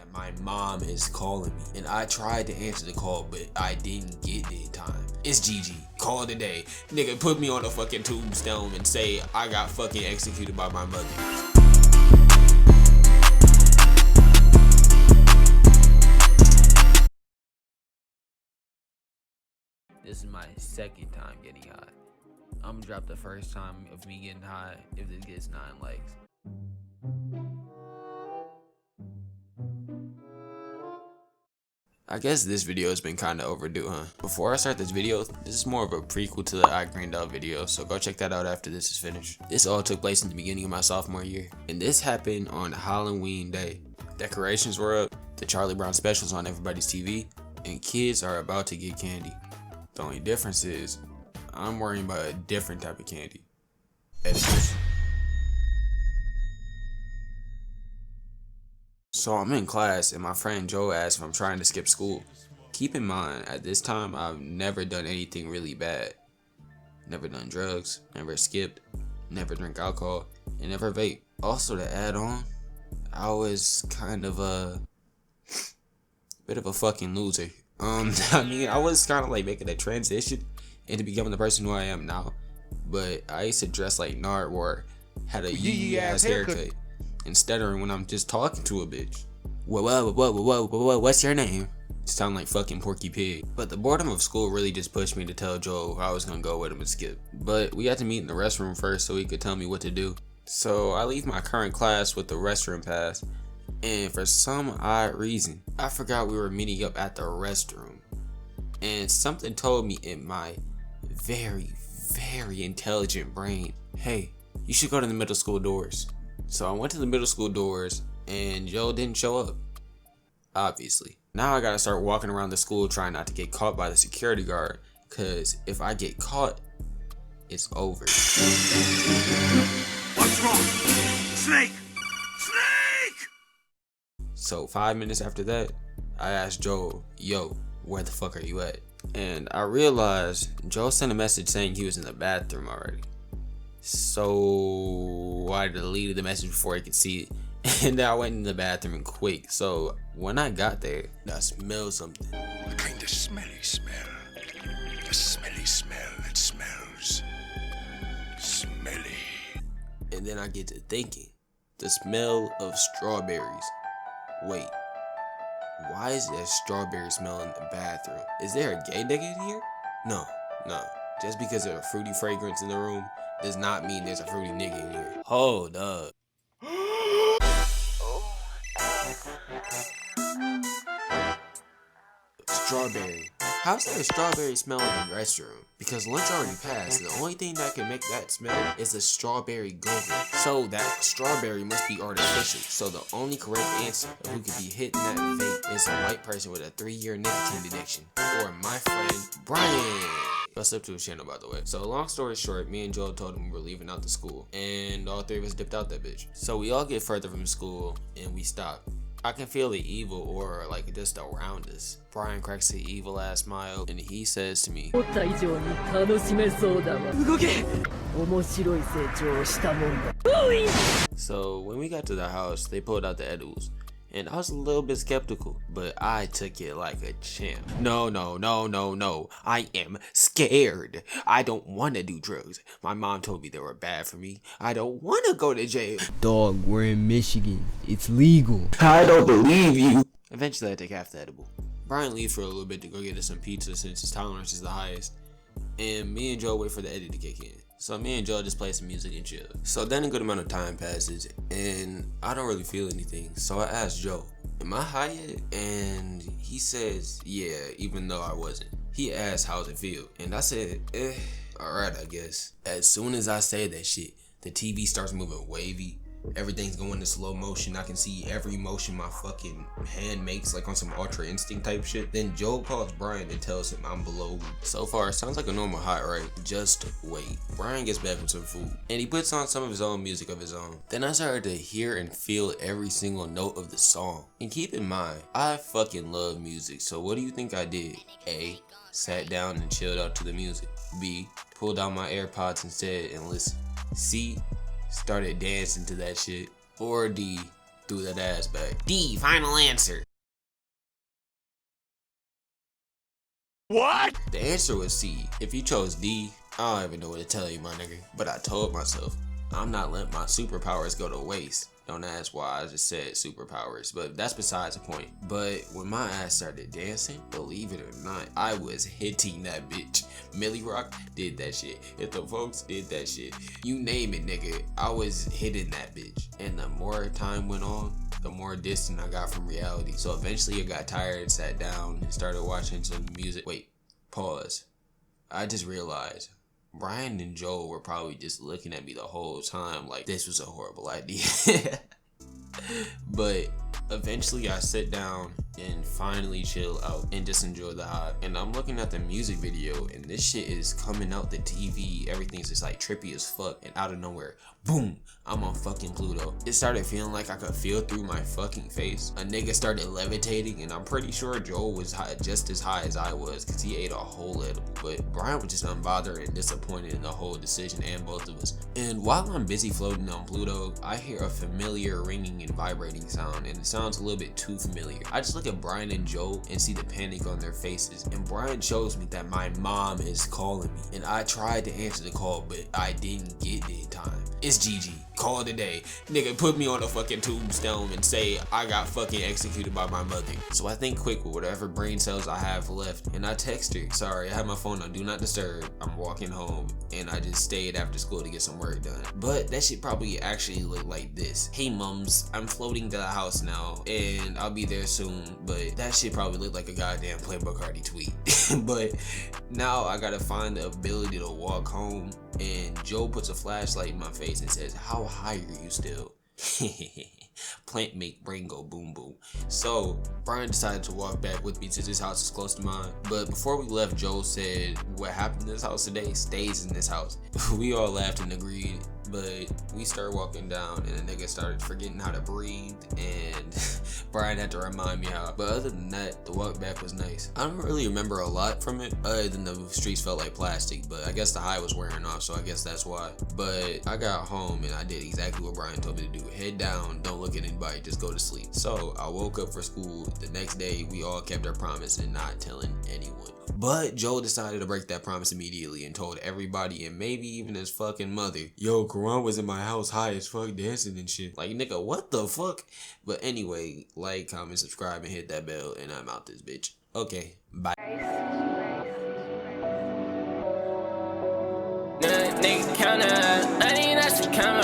that my mom is calling me, and I tried to answer the call, but I didn't get it in time. It's Gigi. Call today. Nigga, put me on a fucking tombstone and say I got fucking executed by my mother. This is my second time getting high. I'm gonna drop the first time of me getting high if this gets 9 likes. I guess this video has been kinda overdue, huh? Before I start this video, this is more of a prequel to the I Greened Out video, so go check that out after this is finished. This all took place in the beginning of my sophomore year, and this happened on Halloween day. Decorations were up, the Charlie Brown specials on everybody's TV, and kids are about to get candy. The only difference is, I'm worrying about a different type of candy. Edibles. So I'm in class and my friend Joe asked if I'm trying to skip school. Keep in mind, at this time, I've never done anything really bad. Never done drugs, never skipped, never drink alcohol, and never vape. Also to add on, I was kind of a bit of a fucking loser. I mean, I was kind of like making a transition into becoming the person who I am now. But I used to dress like Nardwar, had a yee ass haircut, and stuttering when I'm just talking to a bitch. What's your name? Sound like fucking Porky Pig. But the boredom of school really just pushed me to tell Joe I was gonna go with him and skip. But we had to meet in the restroom first so he could tell me what to do. So I leave my current class with the restroom pass, and for some odd reason, I forgot we were meeting up at the restroom. And something told me in my very intelligent brain, hey, you should go to the middle school doors. So I went to the middle school doors and Joe didn't show up, obviously. Now I gotta start walking around the school trying not to get caught by the security guard, cause if I get caught, it's over. What's wrong? Snake! Snake! So 5 minutes after that, I asked Joe, yo, where the fuck are you at? And I realized Joe sent a message saying he was in the bathroom already. So I deleted the message before he could see it. And I went in the bathroom quick. So when I got there, I smelled something. A kind of smelly smell. A smelly smell that smells smelly. And then I get to thinking, the smell of strawberries. Wait, why is there a strawberry smell in the bathroom? Is there a gay nigga in here? No. Just because there's a fruity fragrance in the room does not mean there's a fruity nigga in here. Hold up. Strawberry. How's there a strawberry smell in the restroom? Because lunch already passed. The only thing that can make that smell is a strawberry gulping. So that strawberry must be artificial. So the only correct answer of who could be hitting that vape is a white person with a 3-year nicotine addiction. Or my friend, Brian. Go sub to his channel, by the way. So long story short, me and Joel told him we were leaving out the school. And all 3 of us dipped out that bitch. So we all get further from school and we stop. I can feel the evil aura like just around us. Brian cracks the evil ass smile and he says to me, so when we got to the house, they pulled out the edibles. And I was a little bit skeptical, but I took it like a champ. No. I am scared. I don't want to do drugs. My mom told me they were bad for me. I don't want to go to jail. Dog, we're in Michigan. It's legal. I don't believe you. Eventually, I take half the edible. Brian leaves for a little bit to go get us some pizza since his tolerance is the highest. And me and Joe wait for the edit to kick in. So me and Joe just play some music and chill. So then a good amount of time passes and I don't really feel anything. So I asked Joe, am I high yet? And he says, yeah, even though I wasn't. He asked, how's it feel? And I said, alright, I guess. As soon as I say that shit, the TV starts moving wavy. Everything's going in slow motion. I can see every motion my fucking hand makes, like on some Ultra Instinct type shit. Then Joe calls Brian and tells him I'm below. So far, it sounds like a normal high, right? Just wait. Brian gets back with some food and he puts on some of his own music of his own. Then I started to hear and feel every single note of the song. And keep in mind, I fucking love music. So what do you think I did? A, sat down and chilled out to the music. B, pulled out my AirPods instead and listened. C, started dancing to that shit. Or D, Threw that ass back. D, final answer. What? The answer was C. If you chose D, I don't even know what to tell you, my nigga. But I told myself, I'm not letting my superpowers go to waste. Don't ask why I just said superpowers, but that's besides the point. But when my ass started dancing, believe it or not, I was hitting that bitch. Millie Rock did that shit. If the folks did that shit, you name it, nigga, I was hitting that bitch. And the more time went on, the more distant I got from reality. So eventually I got tired, sat down, and started watching some music. Wait, pause. I just realized Brian and Joel were probably just looking at me the whole time like this was a horrible idea. But eventually I sit down and finally chill out and just enjoy the high. And I'm looking at the music video and this shit is coming out the TV. Everything's just like trippy as fuck, and out of nowhere, boom, I'm on fucking Pluto. It started feeling like I could feel through my fucking face. A nigga started levitating, and I'm pretty sure Joel was high, just as high as I was, because he ate a whole edible. But Brian was just unbothered and disappointed in the whole decision, and both of us. And while I'm busy floating on Pluto, I hear a familiar ringing and vibrating sound, and it sounds a little bit too familiar. I just look at Brian and Joel and see the panic on their faces, and Brian shows me that my mom is calling me. And I tried to answer the call, but I didn't get it in time. It's Gigi. Call it a day. Nigga, put me on a fucking tombstone and say I got fucking executed by my mother. So I think quick with whatever brain cells I have left, and I text her, sorry, I have my phone on do not disturb, I'm walking home, and I just stayed after school to get some work done. But that shit probably actually look like this. Hey mums, I'm floating to the house now, and I'll be there soon, but that shit probably looked like a goddamn Playboy Cardi tweet. But now I gotta find the ability to walk home, and Joe puts a flashlight in my face and says, how high are you still? Plant make brain go boom boom. So Brian decided to walk back with me to this house is close to mine. But before we left, Joe said what happened in this house today stays in this house. We all laughed and agreed, but we started walking down and the nigga started forgetting how to breathe, and Brian had to remind me how. But other than that, the walk back was nice. I don't really remember a lot from it other than the streets felt like plastic, but I guess the high was wearing off, so I guess that's why. But I got home and I did exactly what Brian told me to do. Head down, don't look at anybody, just go to sleep. So I woke up for school. The next day, we all kept our promise and not telling anyone. But Joe decided to break that promise immediately and told everybody, and maybe even his fucking mother, yo, Koron was in my house high as fuck dancing and shit. Like, nigga, what the fuck? But anyway, like, comment, subscribe, and hit that bell, and I'm out this bitch. Okay, bye. Nigga counter, I need us to come